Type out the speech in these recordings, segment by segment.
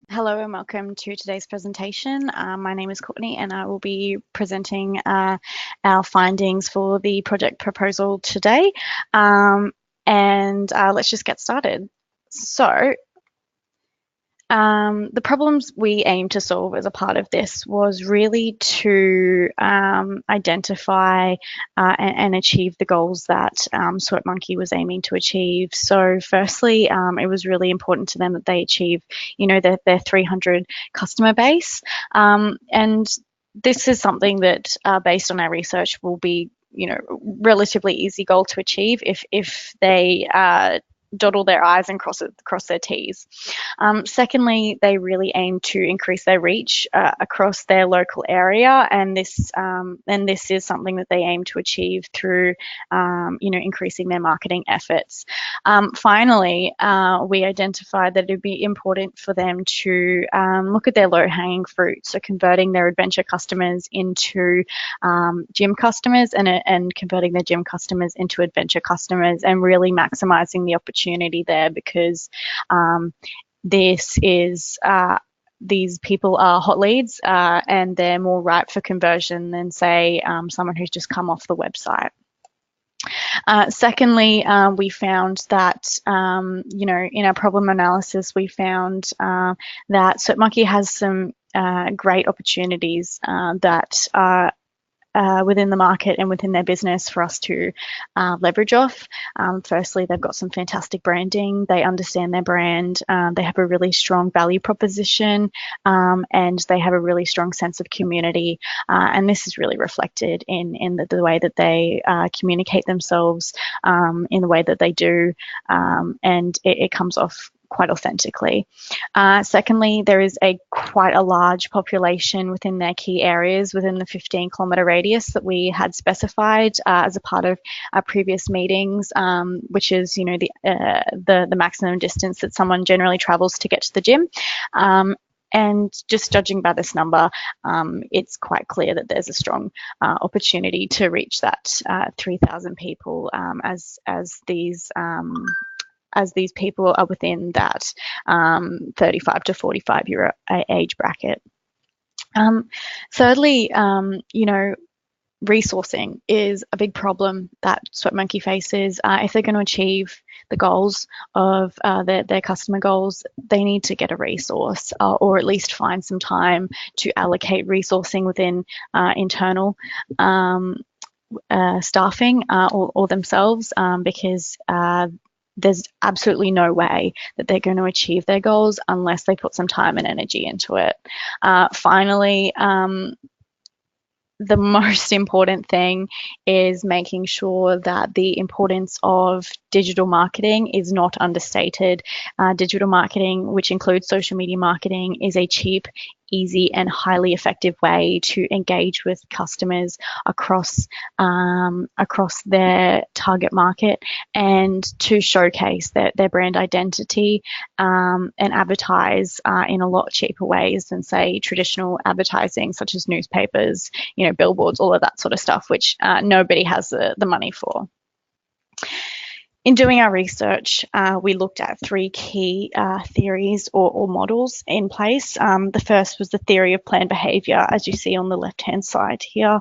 Hello and welcome to today's presentation. My name is Courtney and I will be presenting our findings for the project proposal today. Let's just get started. The problems we aim to solve as a part of this was really to identify and achieve the goals that Sweatmonkey was aiming to achieve. So firstly, it was really important to them that they achieve, their 300 customer base. And this is something that, based on our research, will be, relatively easy goal to achieve if they dot all their I's and cross their T's. Secondly, they really aim to increase their reach across their local area, and this is something that they aim to achieve through, increasing their marketing efforts. Finally, we identified that it would be important for them to look at their low-hanging fruit, so converting their adventure customers into gym customers and converting their gym customers into adventure customers, and really maximizing the opportunity there because these people are hot leads and they're more ripe for conversion than, say, someone who's just come off the website. Secondly, we found that, in our problem analysis, we found that Sweatmonkey has some great opportunities that are within the market and within their business for us to leverage off. Firstly, they've got some fantastic branding. They understand their brand. They have a really strong value proposition, and they have a really strong sense of community. And this is really reflected in the way that they communicate themselves, in the way that they do, and it comes off quite authentically. Secondly, there is quite a large population within their key areas within the 15-kilometre radius that we had specified as a part of our previous meetings, which is, the maximum distance that someone generally travels to get to the gym. And just judging by this number, it's quite clear that there's a strong opportunity to reach that 3,000 people as these people are within that 35 to 45-year age bracket. Thirdly, resourcing is a big problem that Sweatmonkey faces. If they're going to achieve the goals of their customer goals, they need to get a resource or at least find some time to allocate resourcing within internal staffing or themselves, because there's absolutely no way that they're going to achieve their goals unless they put some time and energy into it. Finally, the most important thing is making sure that the importance of digital marketing is not understated. Digital marketing, which includes social media marketing, is a cheap, easy and highly effective way to engage with customers across their target market and to showcase their brand identity and advertise in a lot cheaper ways than, say, traditional advertising such as newspapers, billboards, all of that sort of stuff, which nobody has the money for. In doing our research, we looked at three key theories or models in place. The first was the theory of planned behaviour, as you see on the left-hand side here.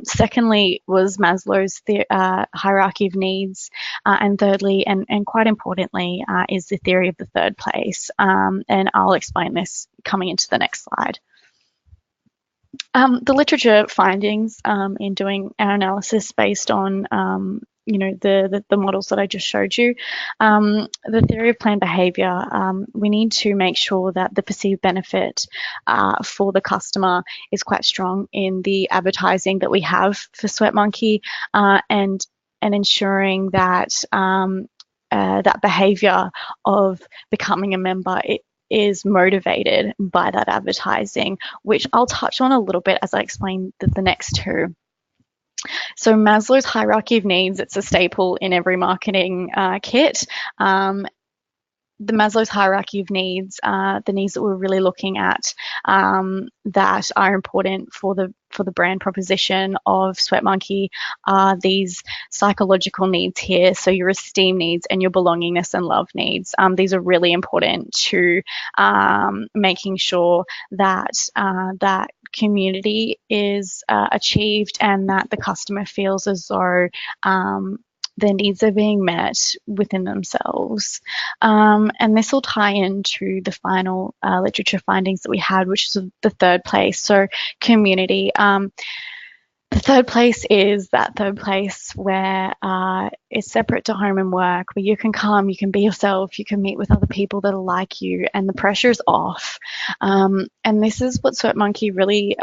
Secondly was Maslow's hierarchy of needs. And thirdly, and quite importantly, is the theory of the third place. And I'll explain this coming into the next slide. The literature findings in doing our analysis based on the models that I just showed you. The theory of planned behaviour, we need to make sure that the perceived benefit for the customer is quite strong in the advertising that we have for Sweatmonkey, and ensuring that that behaviour of becoming a member is motivated by that advertising, which I'll touch on a little bit as I explain the next two. So Maslow's hierarchy of needs, it's a staple in every marketing kit. the Maslow's hierarchy of needs, the needs that we're really looking at that are important for the brand proposition of Sweatmonkey are these psychological needs here. So your esteem needs and your belongingness and love needs. These are really important to making sure that that community is achieved and that the customer feels as though their needs are being met within themselves. And this will tie into the final literature findings that we had, which is the third place. So community. The third place is that third place where it's separate to home and work, where you can come, you can be yourself, you can meet with other people that are like you, and the pressure's off. And this is what Sweatmonkey really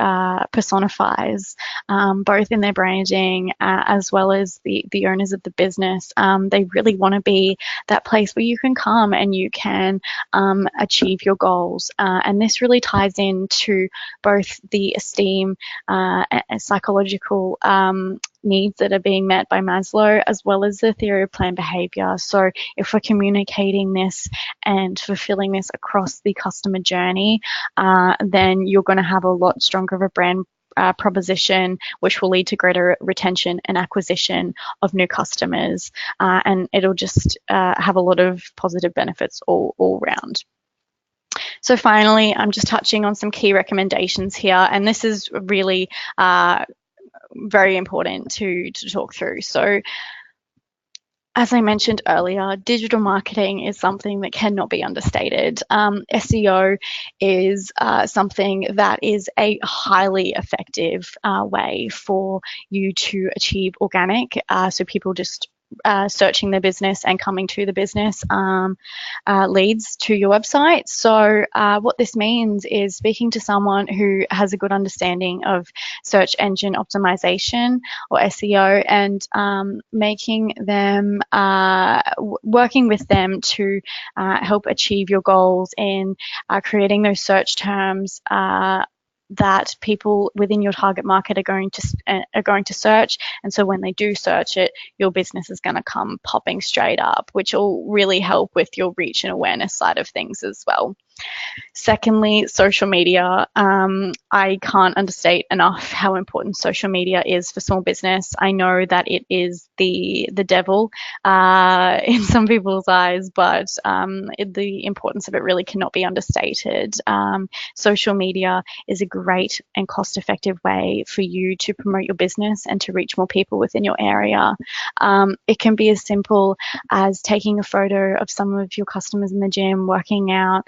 personifies, both in their branding as well as the owners of the business. They really want to be that place where you can come and you can achieve your goals. And this really ties into both the esteem and psychological needs that are being met by Maslow, as well as the theory of planned behavior. So if we're communicating this and fulfilling this across the customer journey, then you're going to have a lot stronger of a brand proposition, which will lead to greater retention and acquisition of new customers. And it'll just have a lot of positive benefits all round. So finally, I'm just touching on some key recommendations here, and this is really very important to talk through. So as I mentioned earlier, digital marketing is something that cannot be understated. SEO is something that is a highly effective way for you to achieve organic. So people just searching their business and coming to the business leads to your website. So what this means is speaking to someone who has a good understanding of search engine optimization or SEO and making them, working with them to help achieve your goals in creating those search terms that people within your target market are going to search. And so when they do search it, your business is going to come popping straight up, which will really help with your reach and awareness side of things as well. Secondly, social media. I can't understate enough how important social media is for small business. I know that it is the devil in some people's eyes, but the importance of it really cannot be understated. Social media is a great and cost-effective way for you to promote your business and to reach more people within your area. It can be as simple as taking a photo of some of your customers in the gym working out,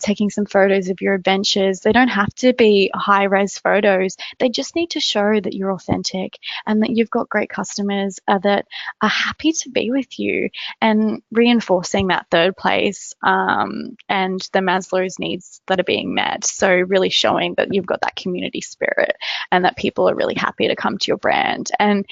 taking some photos of your adventures. They don't have to be high-res photos. They just need to show that you're authentic and that you've got great customers that are happy to be with you, and reinforcing that third place and the Maslow's needs that are being met. So really showing that you've got that community spirit and that people are really happy to come to your brand. And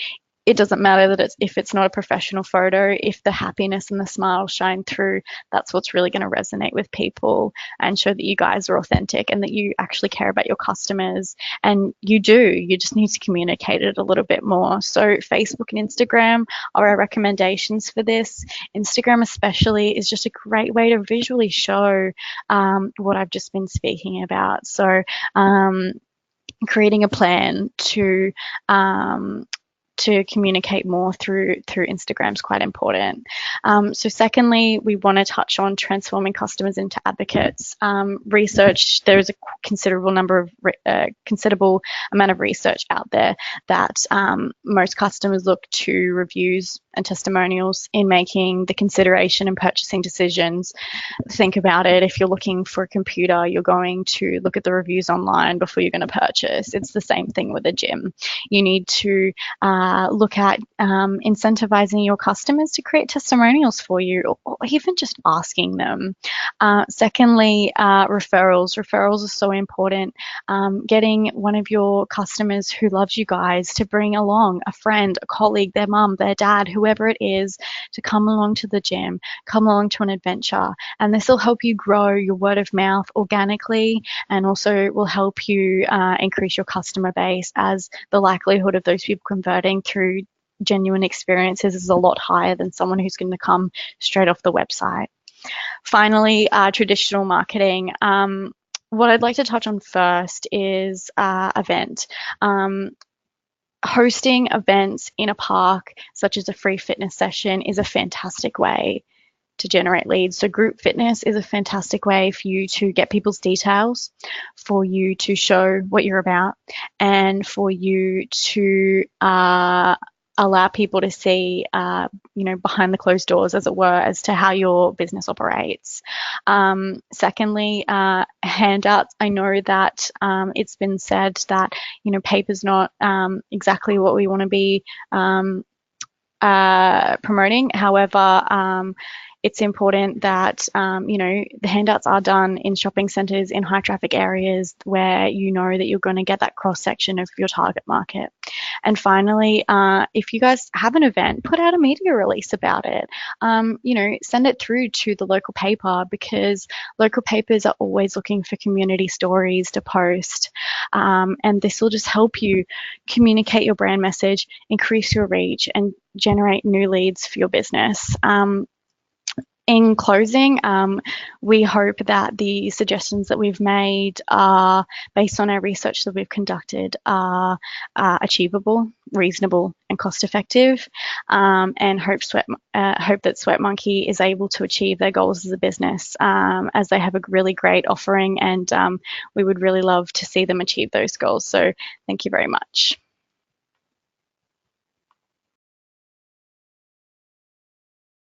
it doesn't matter that if it's not a professional photo, if the happiness and the smile shine through, that's what's really going to resonate with people and show that you guys are authentic and that you actually care about your customers. And you do, you just need to communicate it a little bit more. So Facebook and Instagram are our recommendations for this. Instagram especially is just a great way to visually show what I've just been speaking about. So creating a plan to communicate more through Instagram is quite important. So secondly, we want to touch on transforming customers into advocates. Research, there is a considerable amount of research out there that most customers look to reviews and testimonials in making the consideration and purchasing decisions. Think about it. If you're looking for a computer, you're going to look at the reviews online before you're going to purchase. It's the same thing with a gym. You need to look at incentivizing your customers to create testimonials for you, or even just asking them. Secondly, referrals. Referrals are so important. Getting one of your customers who loves you guys to bring along a friend, a colleague, their mum, their dad, whoever it is, to come along to the gym, come along to an adventure. And this will help you grow your word of mouth organically, and also will help you increase your customer base, as the likelihood of those people converting through genuine experiences is a lot higher than someone who's going to come straight off the website. Finally, traditional marketing. What I'd like to touch on first is event. Hosting events in a park, such as a free fitness session, is a fantastic way to generate leads. So group fitness is a fantastic way for you to get people's details, for you to show what you're about, and for you to allow people to see, behind the closed doors, as it were, as to how your business operates. Secondly, handouts. I know that it's been said that, paper's not exactly what we want to be promoting. However, it's important that the handouts are done in shopping centres, in high traffic areas where you know that you're going to get that cross section of your target market. And finally, if you guys have an event, put out a media release about it. Send it through to the local paper, because local papers are always looking for community stories to post. And this will just help you communicate your brand message, increase your reach, and generate new leads for your business. In closing, we hope that the suggestions that we've made are based on our research that we've conducted are achievable, reasonable, and cost effective, and hope that Sweatmonkey is able to achieve their goals as a business, as they have a really great offering, and we would really love to see them achieve those goals. So thank you very much.